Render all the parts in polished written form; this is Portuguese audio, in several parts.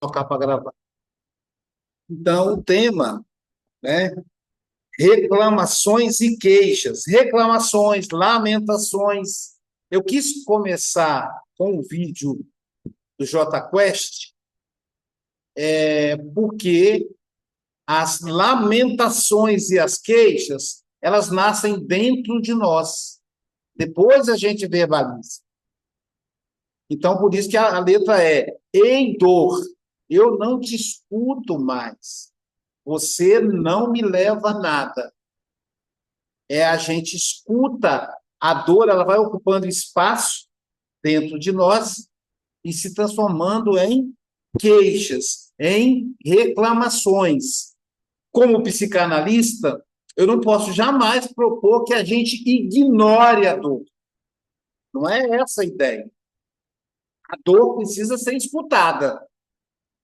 Tocar para gravar. Então, o tema, né? Reclamações e queixas, reclamações, lamentações. Eu quis começar com o vídeo do J Quest, porque as lamentações e as queixas, elas nascem dentro de nós. Depois a gente verbaliza. Então, por isso que a letra é: em dor, eu não te escuto mais. Você não me leva a nada. A gente escuta a dor, ela vai ocupando espaço dentro de nós e se transformando em queixas, em reclamações. Como psicanalista, eu não posso jamais propor que a gente ignore a dor. Não é essa a ideia. A dor precisa ser escutada.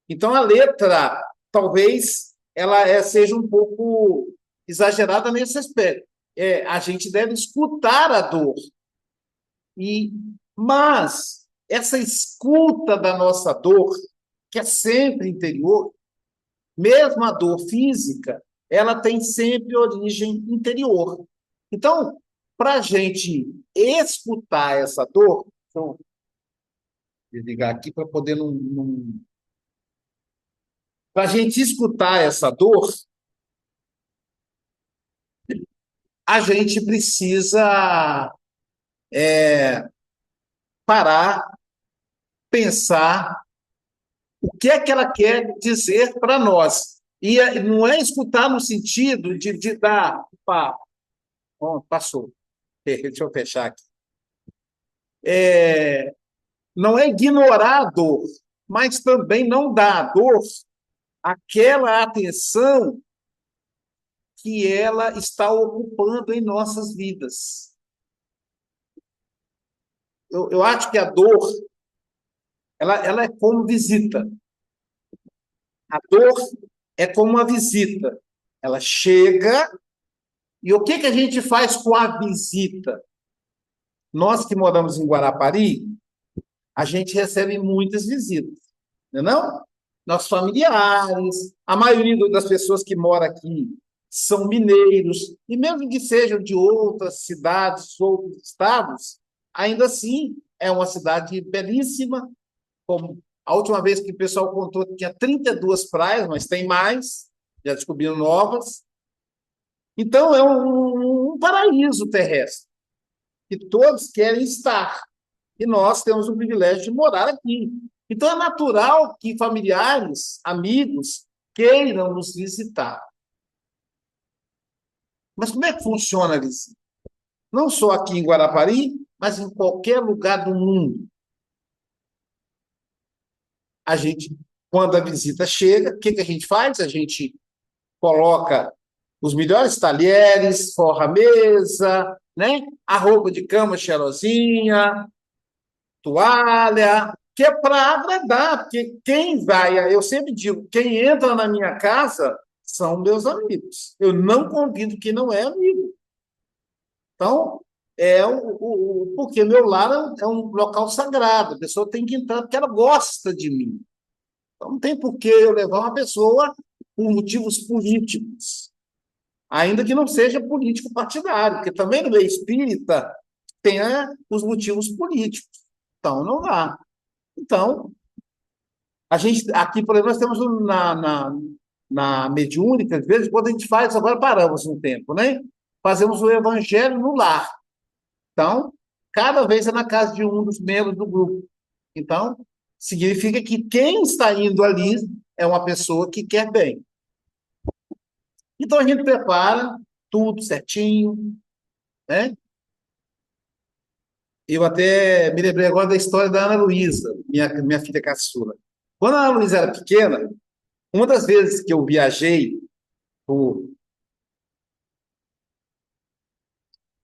Então, a letra, talvez, ela seja um pouco exagerada nesse aspecto. A gente deve escutar a dor. E, mas essa escuta da nossa dor, que é sempre interior, mesmo a dor física, ela tem sempre origem interior. Então, para a gente escutar essa dor, deixa eu desligar aqui para poder não. Para a gente escutar essa dor, a gente precisa parar, pensar o que é que ela quer dizer para nós. E não é escutar no sentido de dar. Opa, oh, passou. Deixa eu fechar aqui. Não é ignorar a dor, mas também não dar à dor aquela atenção que ela está ocupando em nossas vidas. Eu acho que a dor ela é como visita. A dor é como uma visita. Ela chega e o que a gente faz com a visita? Nós que moramos em Guarapari, a gente recebe muitas visitas, não é não? Nossos familiares, a maioria das pessoas que moram aqui são mineiros, e mesmo que sejam de outras cidades, outros estados, ainda assim é uma cidade belíssima, como a última vez que o pessoal contou tinha 32 praias, mas tem mais, já descobriram novas. Então é um paraíso terrestre, que todos querem estar. E nós temos o privilégio de morar aqui. Então, é natural que familiares, amigos, queiram nos visitar. Mas como é que funciona a visita? Não só aqui em Guarapari, mas em qualquer lugar do mundo. A gente, quando a visita chega, o que a gente faz? A gente coloca os melhores talheres, forra a mesa, né? A roupa de cama cheirosinha, toalha, que é para agradar, porque quem vai, eu sempre digo, quem entra na minha casa são meus amigos. Eu não convido quem não é amigo. Então, porque meu lar é um local sagrado, a pessoa tem que entrar porque ela gosta de mim. Então, não tem por que eu levar uma pessoa por motivos políticos, ainda que não seja político partidário, porque também no meio espírita tem os motivos políticos. Então, não dá. Então, a gente, aqui, por exemplo, nós temos na mediúnica, às vezes, quando a gente faz, agora paramos um tempo, né? Fazemos o evangelho no lar. Então, cada vez é na casa de um dos membros do grupo. Então, significa que quem está indo ali é uma pessoa que quer bem. Então, a gente prepara tudo certinho, né? Eu até me lembrei agora da história da Ana Luísa, minha filha caçula. Quando a Ana Luísa era pequena, uma das vezes que eu viajei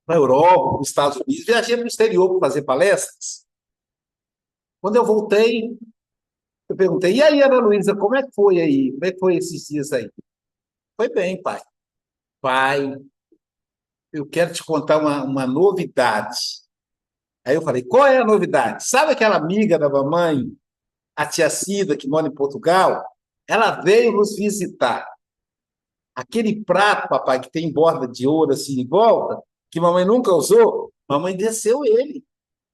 para a Europa, para os Estados Unidos, viajei para o exterior para fazer palestras. Quando eu voltei, eu perguntei: e aí, Ana Luísa, como é que foi aí? Como é que foi esses dias aí? Foi bem, pai. Pai, eu quero te contar uma novidade. Aí eu falei: qual é a novidade? Sabe aquela amiga da mamãe a tia Cida, que mora em Portugal, ela veio nos visitar. Aquele prato, papai, que tem borda de ouro assim em volta, que mamãe nunca usou, mamãe desceu ele.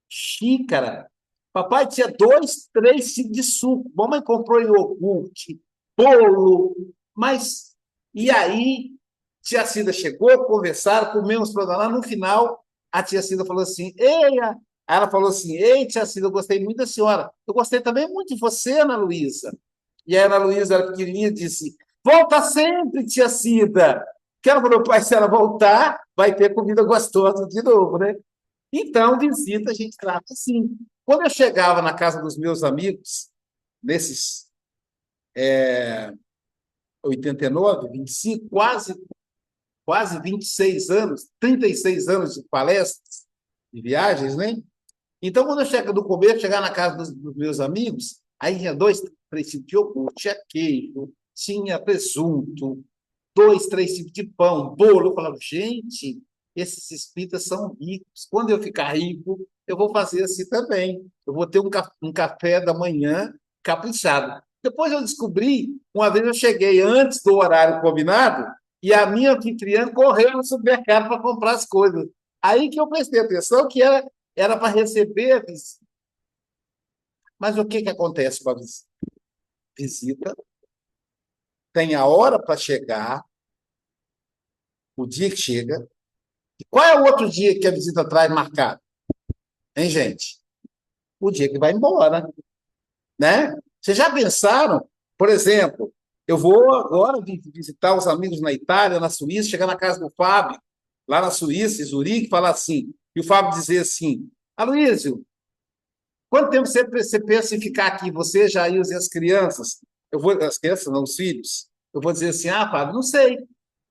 Xícara. Papai tinha dois, três tipos de suco. Mamãe comprou iogurte, bolo, mas. E aí, tia Cida chegou, conversaram, comemos para lá. No final, a tia Cida falou assim: Ei, ela falou assim: Ei, tia Cida, eu gostei muito da senhora. Eu gostei também muito de você, Ana Luísa. E a Ana Luísa era pequenininha e disse: Volta sempre, tia Cida. Quero para o pai, se ela voltar, vai ter comida gostosa de novo, né? Então, visita a gente trata assim. Quando eu chegava na casa dos meus amigos, nesses 89, 25, quase 26 anos, 36 anos de palestras, de viagens, né? Então, quando eu chego do começo, chegar na casa dos meus amigos, aí tinha dois, três tipos de iogurte, tinha queijo, tinha presunto, dois, três tipos de pão, bolo. Eu falava, gente, esses espíritas são ricos. Quando eu ficar rico, eu vou fazer assim também. Eu vou ter um café da manhã caprichado. Depois eu descobri, uma vez eu cheguei antes do horário combinado e a minha anfitriã correu no supermercado para comprar as coisas. Aí que eu prestei atenção que era para receber a visita. Mas o que, que acontece com a visita? Visita tem a hora para chegar, o dia que chega. E qual é o outro dia que a visita traz marcado? Hein, gente? O dia que vai embora, né? Vocês já pensaram? Por exemplo, eu vou agora visitar os amigos na Itália, na Suíça, chegar na casa do Fábio, lá na Suíça, em Zurique, falar assim, e o Fábio dizer assim, Aloysio, quanto tempo você pensa em ficar aqui? Você, Jair e as crianças? As crianças, não, os filhos. Eu vou dizer assim, Fábio, não sei.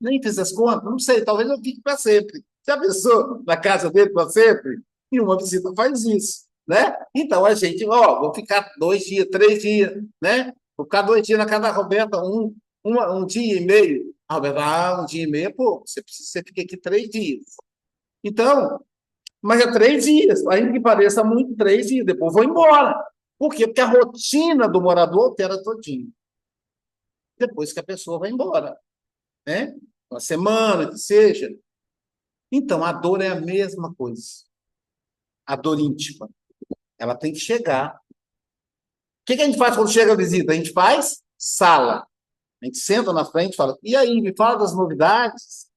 Nem fiz as contas, não sei, talvez eu fique para sempre. Já pensou na casa dele para sempre? E uma visita faz isso, né? Então a gente, vou ficar 2 dias, 3 dias, né? Vou ficar 2 dias na casa da Roberta, um dia e meio. A Roberta, um dia e meio, pô, você fica aqui 3 dias. Então, mas é 3 dias, ainda que pareça muito, 3 dias, depois vou embora. Por quê? Porque a rotina do morador altera todinho. Depois que a pessoa vai embora, né? Uma semana, que seja. Então, a dor é a mesma coisa. A dor íntima. Ela tem que chegar. O que a gente faz quando chega a visita? A gente faz sala. A gente senta na frente e fala, e aí, me fala das novidades.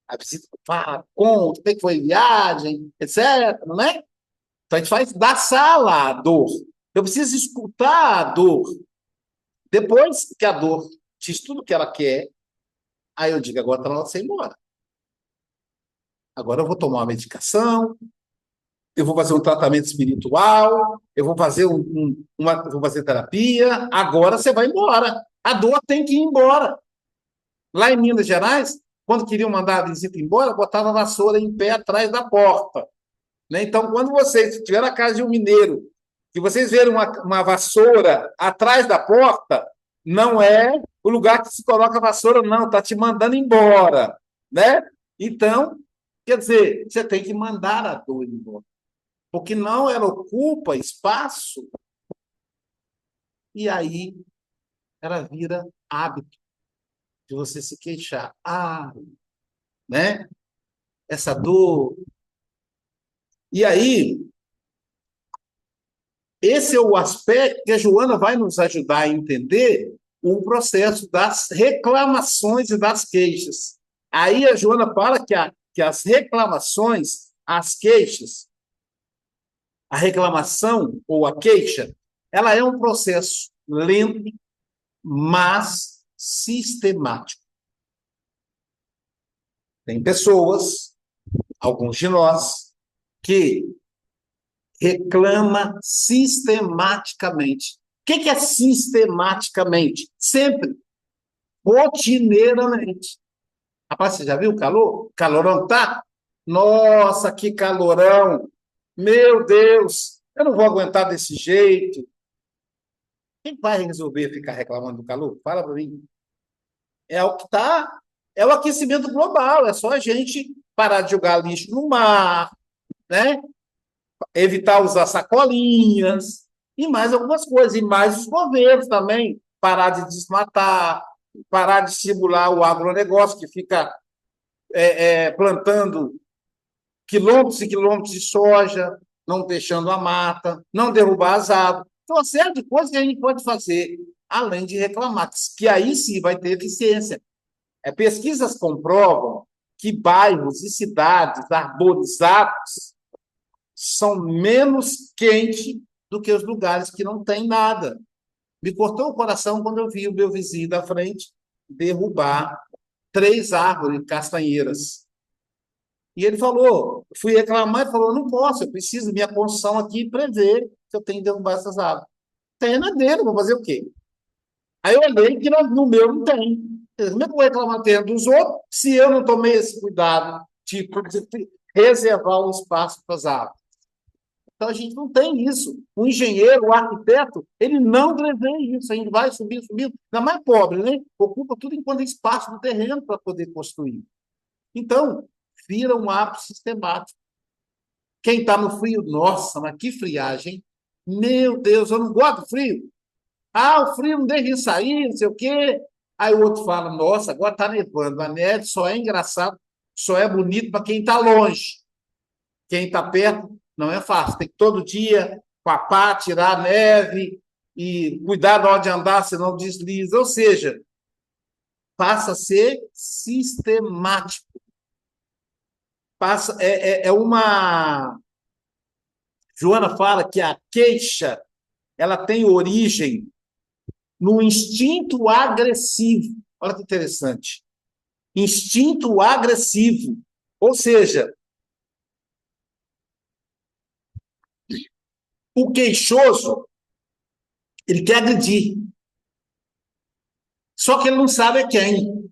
A visita fala, conta, o que foi a viagem, etc. Não é? Então, a gente faz da sala a dor. Eu preciso escutar a dor. Depois que a dor diz tudo o que ela quer, aí eu digo, agora está na hora de você ir embora. Agora eu vou tomar uma medicação, eu vou fazer um tratamento espiritual, eu vou fazer vou fazer terapia, agora você vai embora. A dor tem que ir embora. Lá em Minas Gerais, quando queriam mandar a visita embora, botava a vassoura em pé atrás da porta. Né? Então, quando vocês estiver na casa de um mineiro, que vocês verem uma vassoura atrás da porta, não é o lugar que se coloca a vassoura, não, está te mandando embora. Né? Então, quer dizer, você tem que mandar a dor embora. Porque não ela ocupa espaço e aí ela vira hábito de você se queixar. Né? Essa dor. E aí, esse é o aspecto que a Joana vai nos ajudar a entender o processo das reclamações e das queixas. Aí a Joana fala que as reclamações, as queixas, a reclamação ou a queixa, ela é um processo lento, mas sistemático. Tem pessoas, alguns de nós, que reclama sistematicamente. O que é sistematicamente? Sempre, rotineiramente. Rapaz, você já viu o calor? Calorão tá? Nossa, que calorão! Meu Deus, eu não vou aguentar desse jeito. Quem vai resolver ficar reclamando do calor? Fala para mim. É o que está. É o aquecimento global. É só a gente parar de jogar lixo no mar, né? Evitar usar sacolinhas, e mais algumas coisas, e mais os governos também, parar de desmatar, parar de estimular o agronegócio, que fica plantando quilômetros e quilômetros de soja, não deixando a mata, não derrubar as árvores. Então, uma série de coisas que a gente pode fazer, além de reclamar, que aí sim vai ter eficiência. Pesquisas comprovam que bairros e cidades arborizados são menos quentes do que os lugares que não têm nada. Me cortou o coração quando eu vi o meu vizinho da frente derrubar 3 árvores castanheiras. E ele falou, fui reclamar e falou, não posso, eu preciso, minha construção aqui prevê que eu tenho que derrubar essas árvores. Terreno é dele, vou fazer o quê? Aí eu olhei que no meu não tem. Como é que eu vou reclamar terreno dos outros se eu não tomei esse cuidado de reservar um espaço para as árvores? Então, a gente não tem isso. O engenheiro, o arquiteto, ele não prevê isso. A gente vai subir, subir. Ainda mais pobre, né? Ocupa tudo enquanto espaço do terreno para poder construir. Então, vira um hábito sistemático. Quem está no frio, nossa, mas que friagem. Meu Deus, eu não gosto do frio. Ah, o frio não deixa de sair, não sei o quê. Aí o outro fala, nossa, agora está nevando. A neve só é engraçado, só é bonito para quem está longe. Quem está perto não é fácil. Tem que todo dia papar, tirar a neve e cuidar de onde andar, senão desliza. Ou seja, passa a ser sistemático. É uma... Joana fala que a queixa ela tem origem no instinto agressivo. Olha que interessante. Instinto agressivo. Ou seja, o queixoso, ele quer agredir. Só que ele não sabe quem.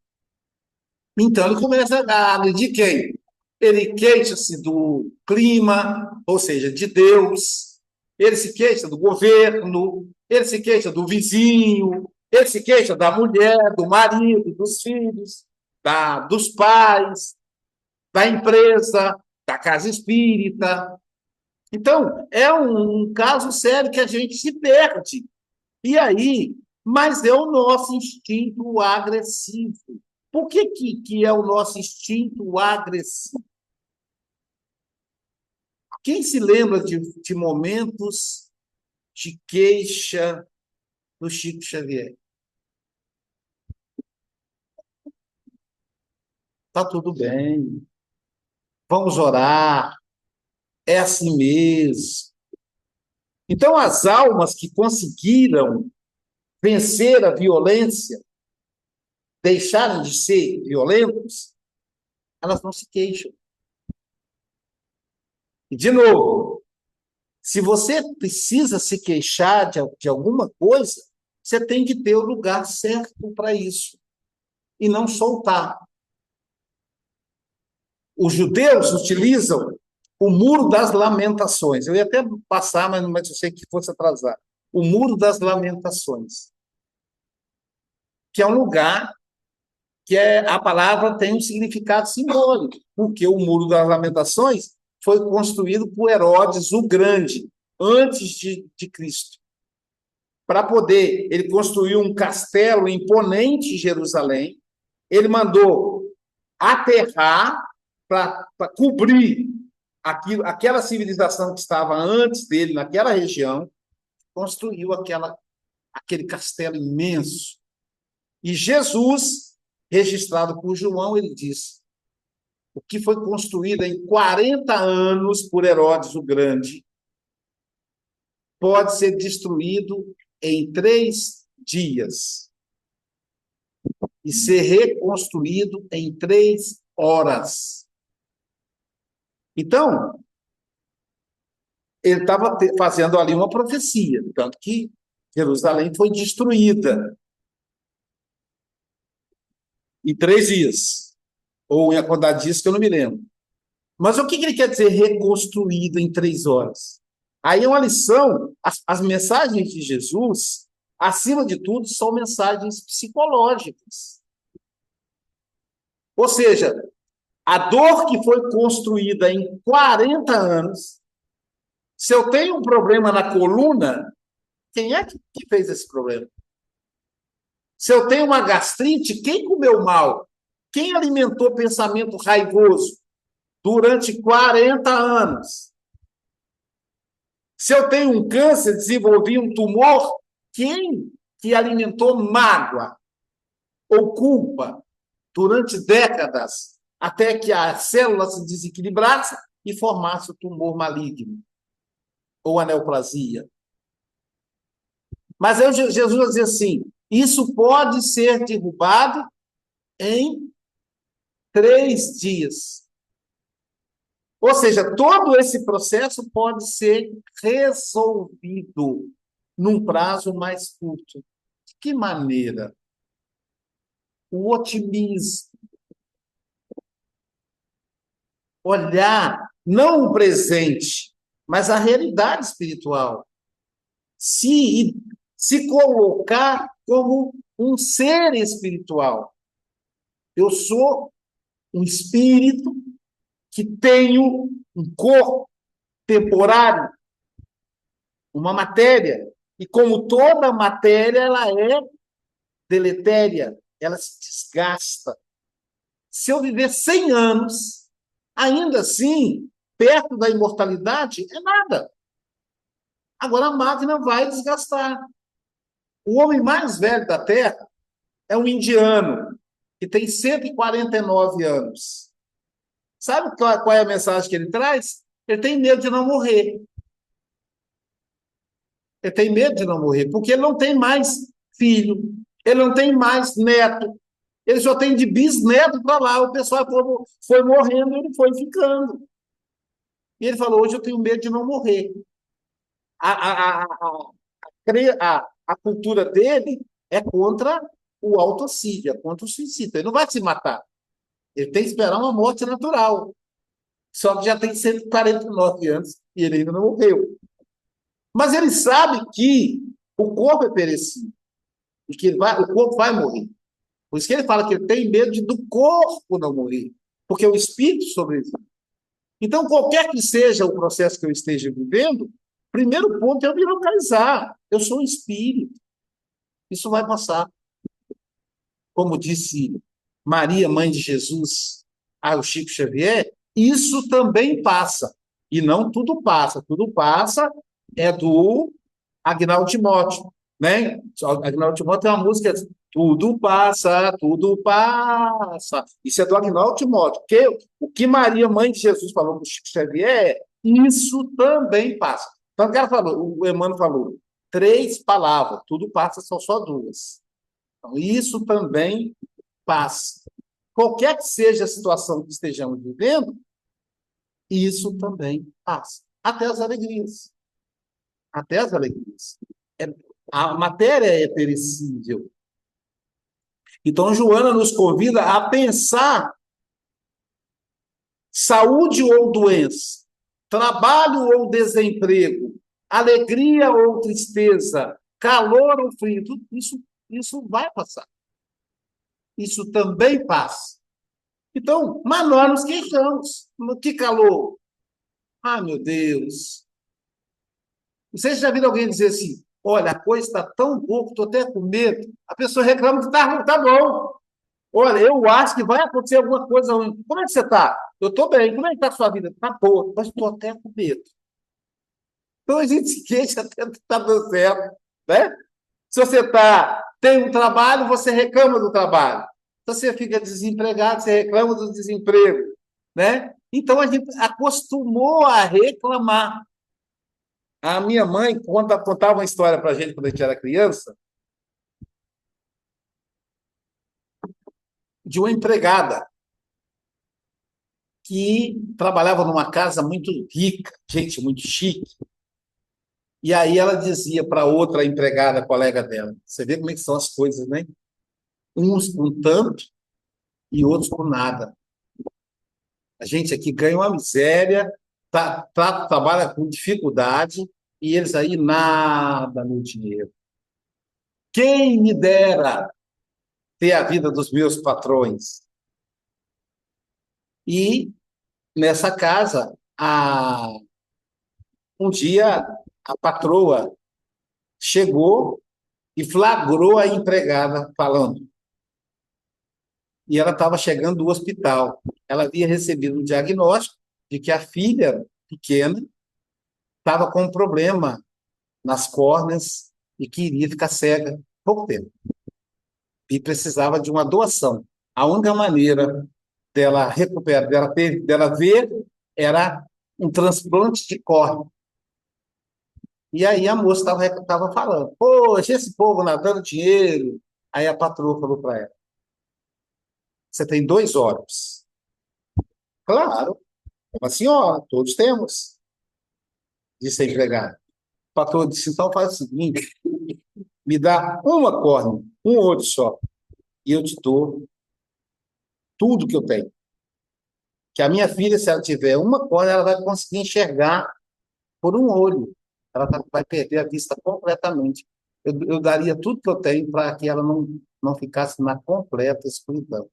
Então, ele começa a agredir quem? Ele queixa-se do clima, ou seja, de Deus. Ele se queixa do governo. Ele se queixa do vizinho. Ele se queixa da mulher, do marido, dos filhos, dos pais, da empresa, da casa espírita. Então, é um caso sério que a gente se perde. E aí, mas é o nosso instinto agressivo. Por que é o nosso instinto agressivo? Quem se lembra de momentos de queixa do Chico Xavier? Está tudo bem, vamos orar, é assim mesmo. Então, as almas que conseguiram vencer a violência, deixaram de ser violentos, elas não se queixam. E, de novo, se você precisa se queixar de alguma coisa, você tem que ter o lugar certo para isso e não soltar. Os judeus utilizam o Muro das Lamentações. Eu ia até passar, mas eu sei que fosse atrasar. O Muro das Lamentações, que é um lugar que a palavra tem um significado simbólico, porque o Muro das Lamentações foi construído por Herodes o Grande, antes de Cristo. Para poder, ele construiu um castelo imponente em Jerusalém, ele mandou aterrar para cobrir aquela civilização que estava antes dele, naquela região, construiu aquele castelo imenso. E Jesus, registrado por João, ele diz: o que foi construído em 40 anos por Herodes o Grande pode ser destruído em 3 dias e ser reconstruído em 3 horas. Então, ele estava fazendo ali uma profecia, tanto que Jerusalém foi destruída em 3 dias, ou em a quantidade disso que eu não me lembro. Mas o que ele quer dizer reconstruído em 3 horas? Aí é uma lição, as mensagens de Jesus, acima de tudo, são mensagens psicológicas. Ou seja, a dor que foi construída em 40 anos, se eu tenho um problema na coluna, Quem é que fez esse problema? Se eu tenho uma gastrite, quem comeu mal? Quem alimentou pensamento raivoso durante 40 anos? Se eu tenho um câncer, desenvolvi um tumor, quem que alimentou mágoa ou culpa durante décadas até que a célula se desequilibrasse e formasse o tumor maligno ou a neoplasia? Mas aí Jesus vai dizer assim, isso pode ser derrubado em 3 dias. Ou seja, todo esse processo pode ser resolvido num prazo mais curto. De que maneira? O otimismo. Olhar não o presente, mas a realidade espiritual. Se colocar como um ser espiritual. Eu sou um espírito que tenho um corpo temporário, uma matéria. E como toda matéria, ela é deletéria, ela se desgasta. Se eu viver 100 anos, ainda assim, perto da imortalidade, é nada. Agora a máquina vai desgastar. O homem mais velho da Terra é um indiano, que tem 149 anos. Sabe qual é a mensagem que ele traz? Ele tem medo de não morrer. Ele tem medo de não morrer, porque ele não tem mais filho, ele não tem mais neto, ele só tem de bisneto para lá. O pessoal foi morrendo, ele foi ficando. E ele falou: hoje eu tenho medo de não morrer. A cultura dele é contra o autocídio, é contra o suicídio. Ele não vai se matar. Ele tem que esperar uma morte natural. Só que já tem 149 anos e ele ainda não morreu. Mas ele sabe que o corpo é perecível e que o corpo vai morrer. Por isso que ele fala que ele tem medo do corpo não morrer, porque o espírito sobrevive. Então, qualquer que seja o processo que eu esteja vivendo, primeiro ponto é eu me localizar. Eu sou um espírito. Isso vai passar. Como disse Maria, mãe de Jesus, ao Chico Xavier, isso também passa. E não tudo passa. Tudo passa é do Agnaldo Timóteo, né? Agnaldo Timóteo tem uma música tudo passa, tudo passa. Isso é do Agnaldo Timóteo. O que Maria, mãe de Jesus, falou para o Chico Xavier, isso também passa. Então, o Emmanuel falou 3 palavras, tudo passa, são só 2. Então, isso também passa. Qualquer que seja a situação que estejamos vivendo, isso também passa. Até as alegrias. Até as alegrias. A matéria é perecível. Então, Joana nos convida a pensar saúde ou doença, trabalho ou desemprego, alegria ou tristeza, calor ou frio. Tudo isso vai passar. Isso também passa. Então, mas nós nos queixamos. Que calor! Ah, meu Deus! Vocês já viram alguém dizer assim, olha, a coisa está tão boa que estou até com medo. A pessoa reclama que tá bom. Olha, eu acho que vai acontecer alguma coisa ruim. Como é que você está? Eu estou bem. Como é que está a sua vida? Está boa, mas estou até com medo. Então a gente se queixa até que está dando certo. Né? Se você tem um trabalho, você reclama do trabalho. Se você fica desempregado, você reclama do desemprego. Né? Então a gente acostumou a reclamar. A minha mãe contava uma história para a gente quando a gente era criança, de uma empregada que trabalhava numa casa muito rica, gente muito chique. E aí ela dizia para outra empregada, colega dela, você vê como é que são as coisas, né? Uns com tanto e outros com nada. A gente aqui ganha uma miséria, trabalha com dificuldade, e eles aí nada no dinheiro. Quem me dera ter a vida dos meus patrões. E nessa casa, um dia a patroa chegou e flagrou a empregada falando. E ela estava chegando do hospital. Ela havia recebido um diagnóstico de que a filha pequena estava com um problema nas córneas e que iria ficar cega pouco tempo. E precisava de uma doação. A única maneira dela recuperar, dela ver, era um transplante de córnea. E aí a moça estava falando, poxa, esse povo nadando dinheiro. Aí a patroa falou para ela, você tem 2 óbitos. Claro, uma senhora, todos temos, disse a empregada. O patrão disse, então faz o seguinte, me dá uma córnea, um olho só, e eu te dou tudo que eu tenho. Que a minha filha, se ela tiver uma córnea, ela vai conseguir enxergar por um olho. Ela vai perder a vista completamente. Eu daria tudo que eu tenho para que ela não ficasse na completa escuridão.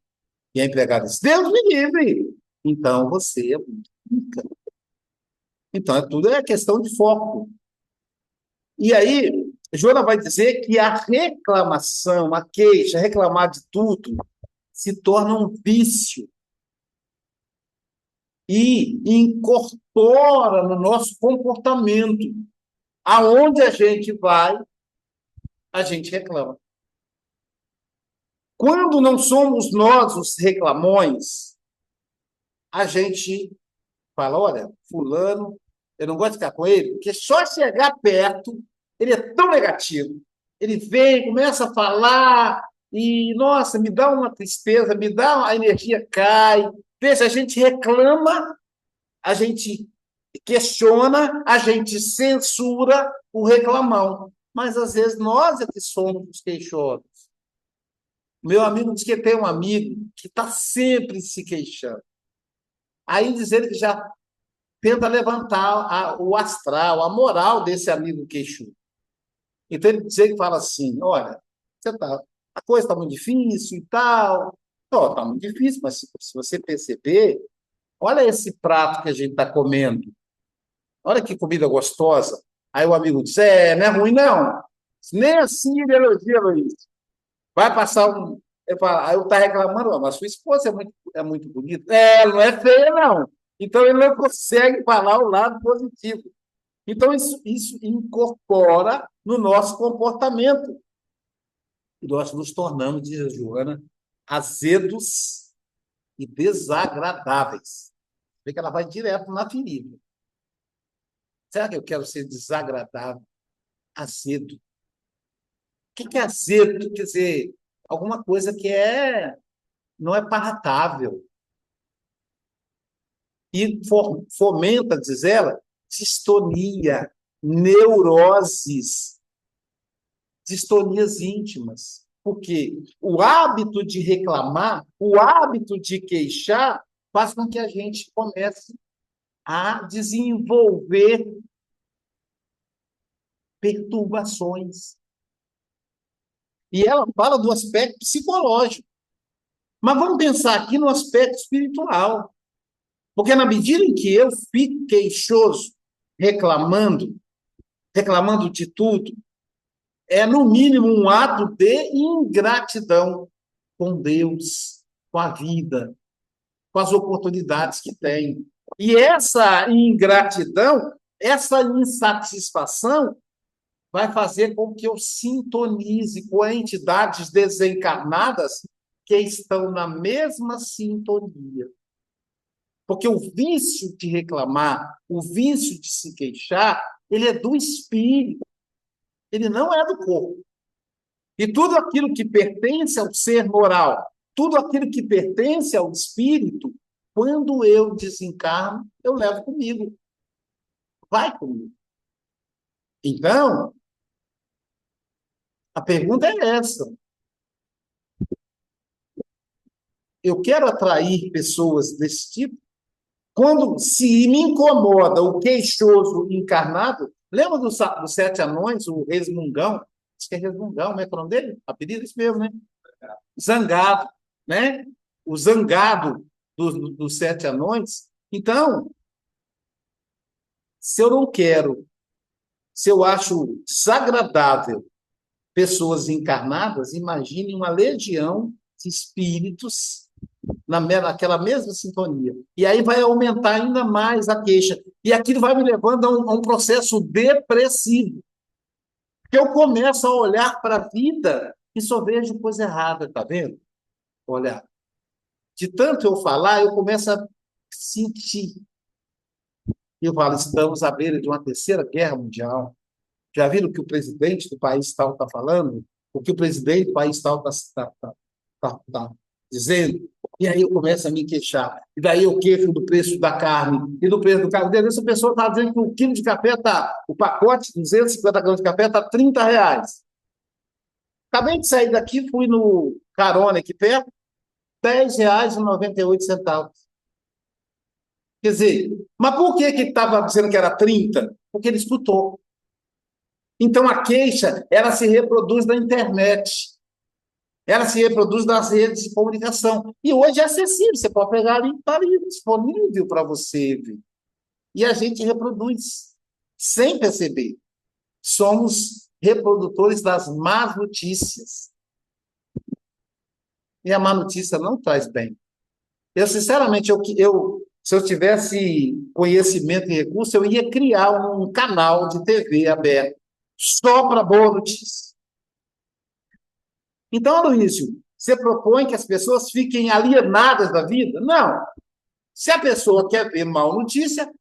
E a empregada disse, Deus me livre! Então, você é muito rica. Então, tudo é questão de foco. E aí, Joana vai dizer que a reclamação, a queixa, reclamar de tudo, se torna um vício e incorpora no nosso comportamento. Aonde a gente vai, a gente reclama. Quando não somos nós os reclamões, a gente fala, olha, fulano, eu não gosto de ficar com ele, porque só chegar perto, ele é tão negativo. Ele vem, começa a falar, e, nossa, me dá uma tristeza, me dá a energia cai. Veja, a gente reclama, a gente questiona, a gente censura o reclamão. Mas, às vezes, nós é que somos os queixosos. Meu amigo diz que tem um amigo que está sempre se queixando. Aí diz ele que já tenta levantar o astral, a moral desse amigo queixudo. Então ele diz que fala assim, olha, a coisa está muito difícil e tal. Está muito difícil, mas se você perceber, olha esse prato que a gente está comendo. Olha que comida gostosa. Aí o amigo diz, não é ruim não. Nem assim ele elogia, Luiz. Vai passar um... Aí eu tá reclamando, mas sua esposa é muito bonita. Ela não é feia, não. Então ele não consegue falar o lado positivo. Então isso incorpora no nosso comportamento. E nós nos tornamos, diz a Joana, azedos e desagradáveis. Vê que ela vai direto na ferida. Será que eu quero ser desagradável, azedo? O que é azedo? Quer dizer, alguma coisa que não é palatável. E fomenta, diz ela, distonia, neuroses, distonias íntimas. Porque o hábito de reclamar, o hábito de queixar, faz com que a gente comece a desenvolver perturbações. E ela fala do aspecto psicológico. Mas vamos pensar aqui no aspecto espiritual. Porque na medida em que eu fico queixoso, reclamando de tudo, é no mínimo um ato de ingratidão com Deus, com a vida, com as oportunidades que tem. E essa ingratidão, essa insatisfação, vai fazer com que eu sintonize com entidades desencarnadas que estão na mesma sintonia. Porque o vício de reclamar, o vício de se queixar, ele é do espírito, ele não é do corpo. E tudo aquilo que pertence ao ser moral, tudo aquilo que pertence ao espírito, quando eu desencarno, eu levo comigo. Vai comigo. Então, a pergunta é essa. Eu quero atrair pessoas desse tipo? Se me incomoda o queixoso encarnado, lembra dos 7 anões, o resmungão? Acho que é resmungão, como é o nome dele? Apelido é isso mesmo, né? Zangado, né? O zangado dos 7 anões. Então, se eu não quero Se eu acho desagradável pessoas encarnadas, imagine uma legião de espíritos naquela mesma sintonia. E aí vai aumentar ainda mais a queixa. E aquilo vai me levando a um processo depressivo. Que eu começo a olhar para a vida e só vejo coisa errada, tá vendo? Olha, de tanto eu falar, eu começo a sentir. Eu falo, estamos à beira de uma terceira guerra mundial. Já viram o que o presidente do país tal está falando? O que o presidente do país tal está dizendo? E aí eu começo a me queixar. E daí eu queixo do preço da carne e do preço do carne. Essa pessoa está dizendo que o quilo de café está, o pacote de 250 gramas de café está R$ 30. Acabei de sair daqui, fui no Carona aqui perto, R$ 10,98. Quer dizer, mas por que estava dizendo que era 30? Porque ele escutou. Então, a queixa, ela se reproduz na internet. Ela se reproduz nas redes de comunicação. E hoje é acessível, você pode pegar ali, está ali disponível para você ver. E a gente reproduz, sem perceber. Somos reprodutores das más notícias. E a má notícia não traz bem. Eu, sinceramente, se eu tivesse conhecimento e recurso, eu ia criar um canal de TV aberto, só para boa notícia. Então, Aloysio, você propõe que as pessoas fiquem alienadas da vida? Não. Se a pessoa quer ver má notícia,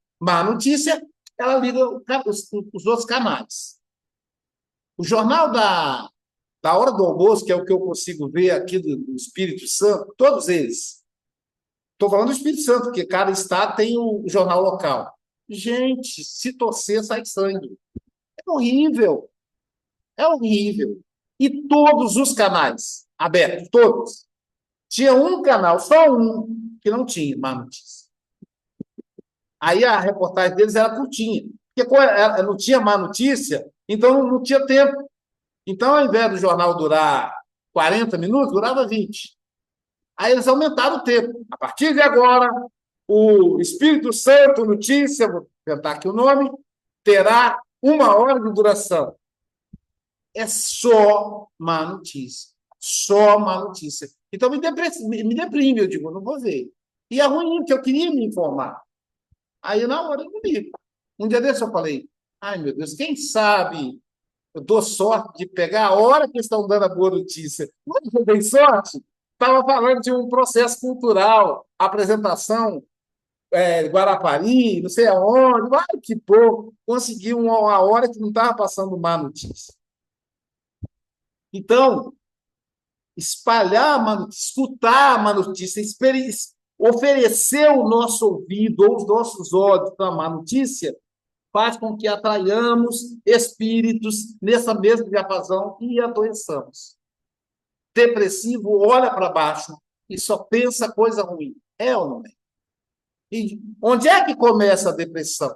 ela liga os outros canais. O jornal da hora do almoço, que é o que eu consigo ver aqui do Espírito Santo, todos eles. Estou falando do Espírito Santo, porque cada estado tem o jornal local. Gente, se torcer, sai sangue. É horrível. É horrível. E todos os canais abertos, todos. Tinha um canal, só um, que não tinha má notícia. Aí a reportagem deles era curtinha. Porque não tinha má notícia, então não tinha tempo. Então, ao invés do jornal durar 40 minutos, durava 20. Aí eles aumentaram o tempo. A partir de agora, o Espírito Santo Notícia, vou tentar aqui o nome, terá 1 hora de duração. É só má notícia. Só má notícia. Então me deprime, eu digo, não vou ver. E é ruim, porque eu queria me informar. Aí na hora eu não ligo. Um dia desse eu falei, ai meu Deus, quem sabe eu dou sorte de pegar a hora que estão dando a boa notícia. Mas eu dei sorte. Estava falando de um processo cultural, apresentação, Guarapari, não sei aonde, ai, que pouco. Consegui uma hora que não estava passando má notícia. Então, espalhar a má notícia, escutar a má notícia, oferecer o nosso ouvido ou os nossos olhos para a má notícia, faz com que atraiamos espíritos nessa mesma diapasão e adoeçamos. Depressivo olha para baixo e só pensa coisa ruim. É ou não é? E onde é que começa a depressão?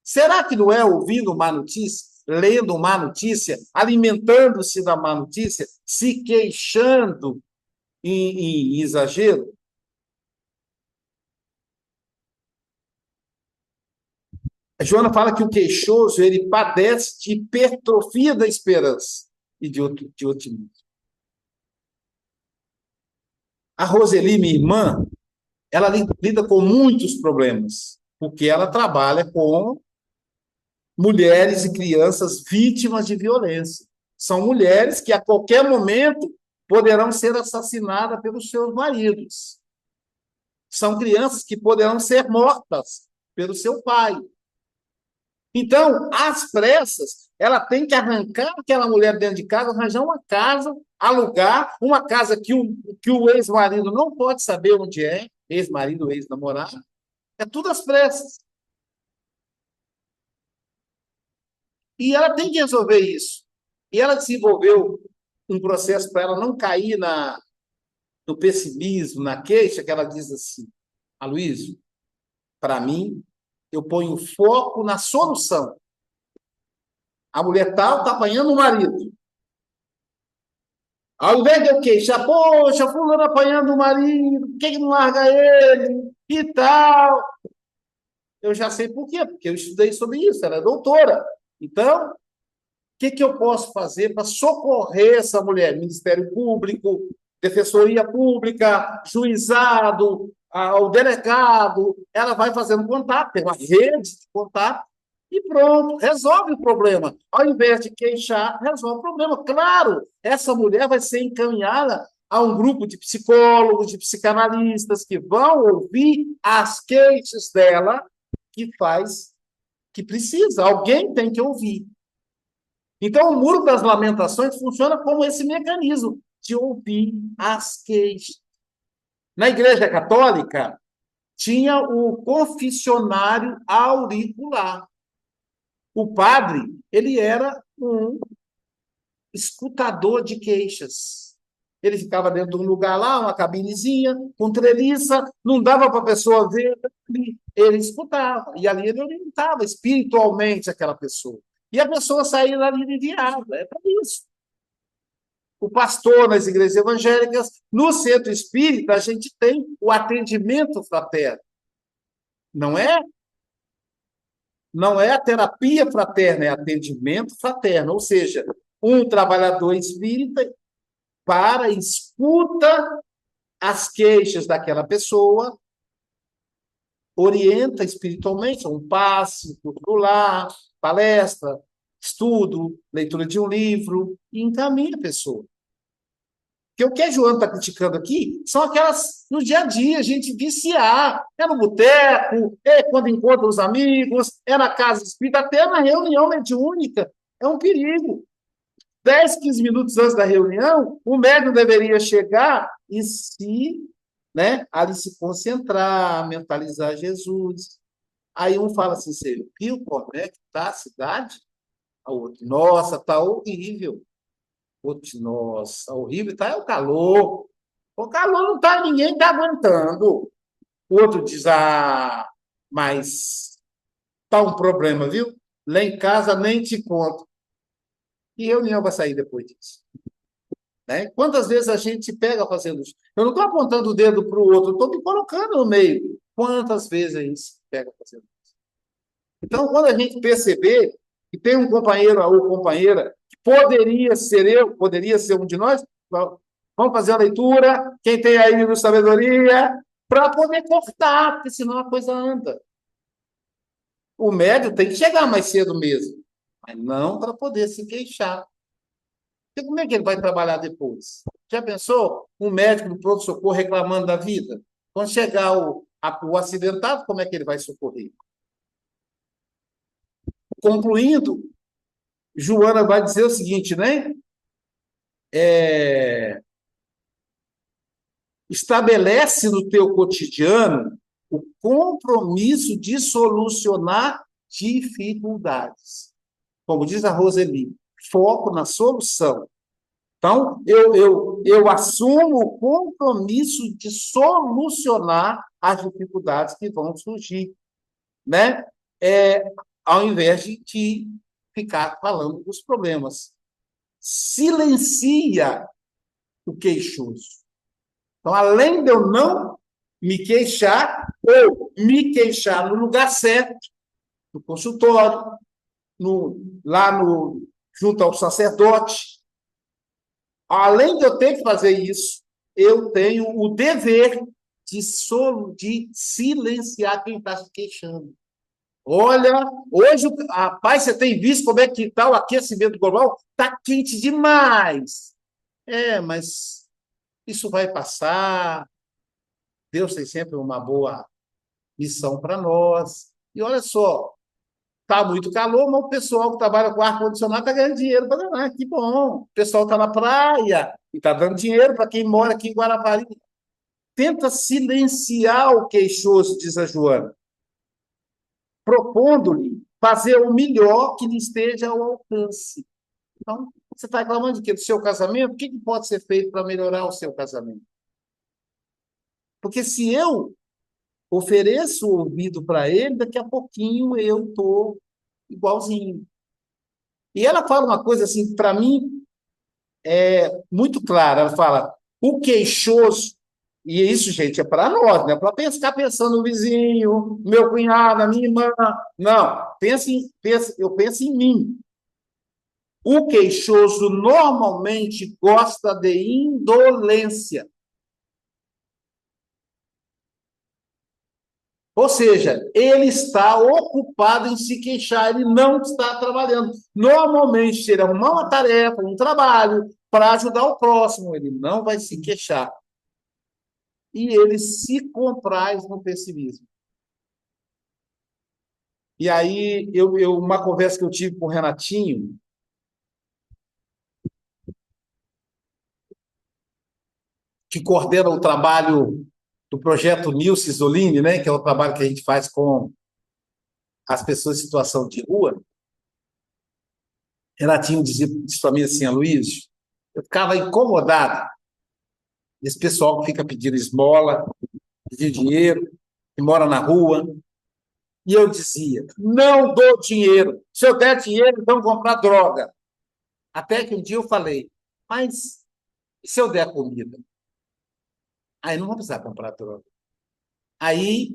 Será que não é ouvindo má notícia, lendo má notícia, alimentando-se da má notícia, se queixando em exagero? A Joana fala que o queixoso ele padece de hipertrofia da esperança e de otimismo. A Roseli, minha irmã, ela lida com muitos problemas, porque ela trabalha com mulheres e crianças vítimas de violência. São mulheres que, a qualquer momento, poderão ser assassinadas pelos seus maridos. São crianças que poderão ser mortas pelo seu pai. Então, às pressas, ela tem que arrancar aquela mulher dentro de casa, arranjar uma casa, alugar, uma casa que o ex-marido não pode saber onde é, ex-marido, ex-namorado. É tudo às pressas. E ela tem que resolver isso. E ela desenvolveu um processo para ela não cair no pessimismo, na queixa, que ela diz assim, Aloysio, para mim, eu ponho foco na solução. A mulher tal está apanhando o marido. Ao invés de eu queixar, poxa, fulano apanhando o marido, por que não larga ele? E tal. Eu já sei por quê, porque eu estudei sobre isso, ela é doutora. Então, que eu posso fazer para socorrer essa mulher? Ministério Público, Defensoria Pública, juizado, o delegado, ela vai fazendo contato, tem uma rede de contato, e pronto, resolve o problema. Ao invés de queixar, resolve o problema. Claro, essa mulher vai ser encaminhada a um grupo de psicólogos, de psicanalistas, que vão ouvir as queixas dela, que precisa, alguém tem que ouvir. Então, o Muro das Lamentações funciona como esse mecanismo de ouvir as queixas. Na Igreja Católica, tinha o confessionário auricular. O padre, ele era um escutador de queixas. Ele ficava dentro de um lugar lá, uma cabinezinha, com treliça, não dava para a pessoa ver, ele escutava, e ali ele orientava espiritualmente aquela pessoa. E a pessoa saía dali aliviada, é para isso. O pastor nas igrejas evangélicas, no centro espírita, a gente tem o atendimento fraterno. Não é? Não é a terapia fraterna, é atendimento fraterno. Ou seja, um trabalhador espírita para, escuta as queixas daquela pessoa, orienta espiritualmente, um passe, culto lar, palestra, estudo, leitura de um livro, e encaminha a pessoa. Porque o que a Joana está criticando aqui são aquelas no dia a dia, a gente viciar. É no boteco, é quando encontra os amigos, é na casa espírita, até na reunião mediúnica. É um perigo. 10, 15 minutos antes da reunião, o médium deveria chegar e ali se concentrar, mentalizar Jesus. Aí um fala assim, você viu como é que está a cidade? A outro, nossa, está horrível. Outro, nossa, horrível, tá? É o calor. O calor não está, ninguém está aguentando. O outro diz, mas tá um problema, viu? Lá em casa nem te conto. E reunião vai sair depois disso. Né? Quantas vezes a gente se pega fazendo isso? Eu não estou apontando o dedo para o outro, estou me colocando no meio. Quantas vezes a gente se pega fazendo isso? Então, quando a gente perceber que tem um companheiro ou companheira que poderia ser eu, poderia ser um de nós, vamos fazer a leitura, quem tem aí no Sabedoria, para poder cortar, porque senão a coisa anda. O médium tem que chegar mais cedo mesmo, mas não para poder se queixar. Porque como é que ele vai trabalhar depois? Já pensou um médico do pronto-socorro reclamando da vida? Quando chegar o acidentado, como é que ele vai socorrer? Concluindo, Joana vai dizer o seguinte, né? Estabelece no teu cotidiano o compromisso de solucionar dificuldades. Como diz a Roseli, foco na solução. Então, eu assumo o compromisso de solucionar as dificuldades que vão surgir, né? Ao invés de ficar falando dos problemas. Silencia o queixoso. Então, além de eu não me queixar, ou me queixar no lugar certo, no consultório, junto ao sacerdote, além de eu ter que fazer isso, eu tenho o dever de silenciar quem está se queixando. Olha, hoje, rapaz, você tem visto como é que está o aquecimento global? Está quente demais. Mas isso vai passar. Deus tem sempre uma boa missão para nós. E olha só, está muito calor, mas o pessoal que trabalha com ar-condicionado está ganhando dinheiro para danar. Que bom. O pessoal está na praia e está dando dinheiro para quem mora aqui em Guarapari. Tenta silenciar o queixoso, diz a Joana, propondo-lhe fazer o melhor que lhe esteja ao alcance. Então, você está reclamando de quê? Do seu casamento? O que pode ser feito para melhorar o seu casamento? Porque se eu ofereço o ouvido para ele, daqui a pouquinho eu estou igualzinho. E ela fala uma coisa assim, para mim, muito clara. Ela fala, o queixoso, e isso, gente, é para nós, não é para ficar pensando no vizinho, no meu cunhado, na minha irmã. Não, eu penso em mim. O queixoso normalmente gosta de indolência. Ou seja, ele está ocupado em se queixar, ele não está trabalhando. Normalmente, se ele arrumar uma tarefa, um trabalho para ajudar o próximo, ele não vai se queixar. E ele se compraz no pessimismo. E aí, uma conversa que eu tive com o Renatinho, que coordena o trabalho do projeto Nilce Zolini, né, que é o trabalho que a gente faz com as pessoas em situação de rua. Renatinho disse para mim assim, Aloysio, eu ficava incomodado desse pessoal que fica pedindo esmola, pedindo dinheiro, que mora na rua. E eu dizia, não dou dinheiro. Se eu der dinheiro, então comprar droga. Até que um dia eu falei, mas e se eu der comida? Aí não vou precisar comprar droga. Aí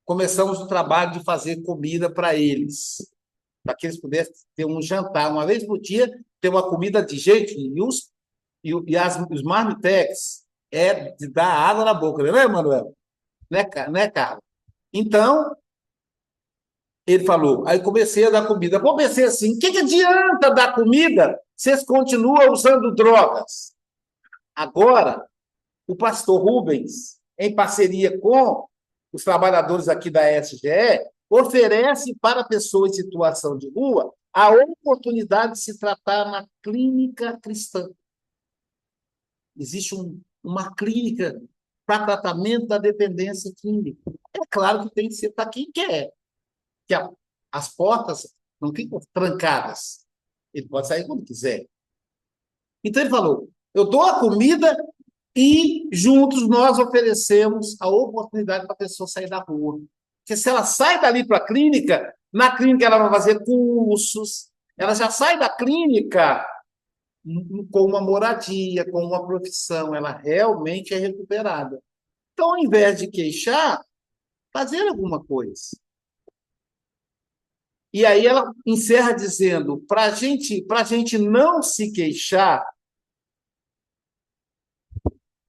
começamos o trabalho de fazer comida para eles, para que eles pudessem ter um jantar, uma vez por dia, ter uma comida de jeito. Os marmitex é de dar água na boca, não é, Manuel? Né, Carlos? Então, ele falou, aí comecei a dar comida. Comecei assim, o que adianta dar comida se vocês continuam usando drogas? Agora, o pastor Rubens, em parceria com os trabalhadores aqui da SGE, oferece para pessoas em situação de rua a oportunidade de se tratar na clínica cristã. Existe uma clínica para tratamento da dependência química. É claro que tem que ser para quem quer, que as portas não ficam trancadas. Ele pode sair quando quiser. Então ele falou, eu dou a comida e juntos nós oferecemos a oportunidade para a pessoa sair da rua. Porque se ela sai dali para a clínica, na clínica ela vai fazer cursos, ela já sai da clínica com uma moradia, com uma profissão, ela realmente é recuperada. Então, ao invés de queixar, fazer alguma coisa. E aí ela encerra dizendo, para a gente não se queixar,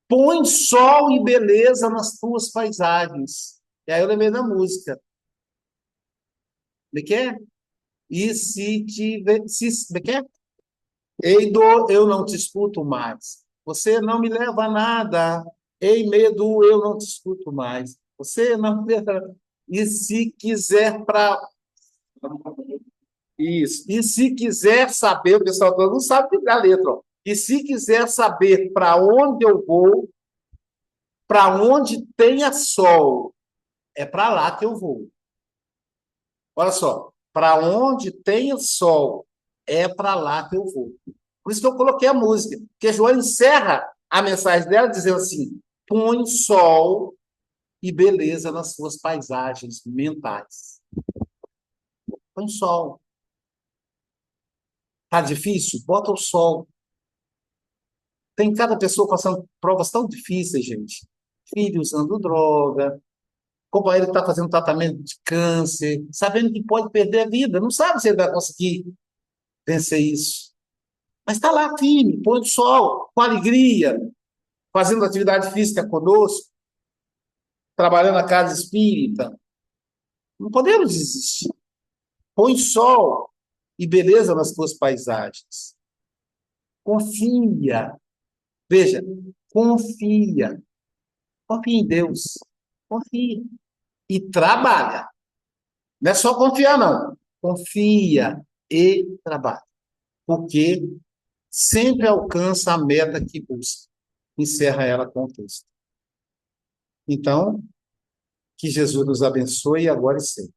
põe sol e beleza nas tuas paisagens. E aí eu lembrei da música. Como é que é? E se tiver... Como é que é? Ei, dor, eu não te escuto mais. Você não me leva a nada. Ei, medo, eu não te escuto mais. Você não me leva... E se quiser para... Isso. E se quiser saber, o pessoal todo não sabe a letra, ó. E se quiser saber para onde eu vou, para onde tenha sol, é para lá que eu vou. Olha só, para onde tenha sol, é para lá que eu vou. Por isso que eu coloquei a música, porque Joana encerra a mensagem dela dizendo assim: põe sol e beleza nas suas paisagens mentais. Põe sol. Tá difícil? Bota o sol. Tem cada pessoa passando provas tão difíceis, gente. Filho usando droga, companheiro que está fazendo tratamento de câncer, sabendo que pode perder a vida, não sabe se ele vai conseguir vencer isso. Mas está lá firme, põe o sol, com alegria, fazendo atividade física conosco, trabalhando na casa espírita. Não podemos desistir. Põe sol e beleza nas tuas paisagens. Confia. Veja, confia. Confia em Deus. Confia. E trabalha. Não é só confiar, não. Confia e trabalha. Porque sempre alcança a meta que busca. Encerra ela com o texto. Então, que Jesus nos abençoe agora e sempre.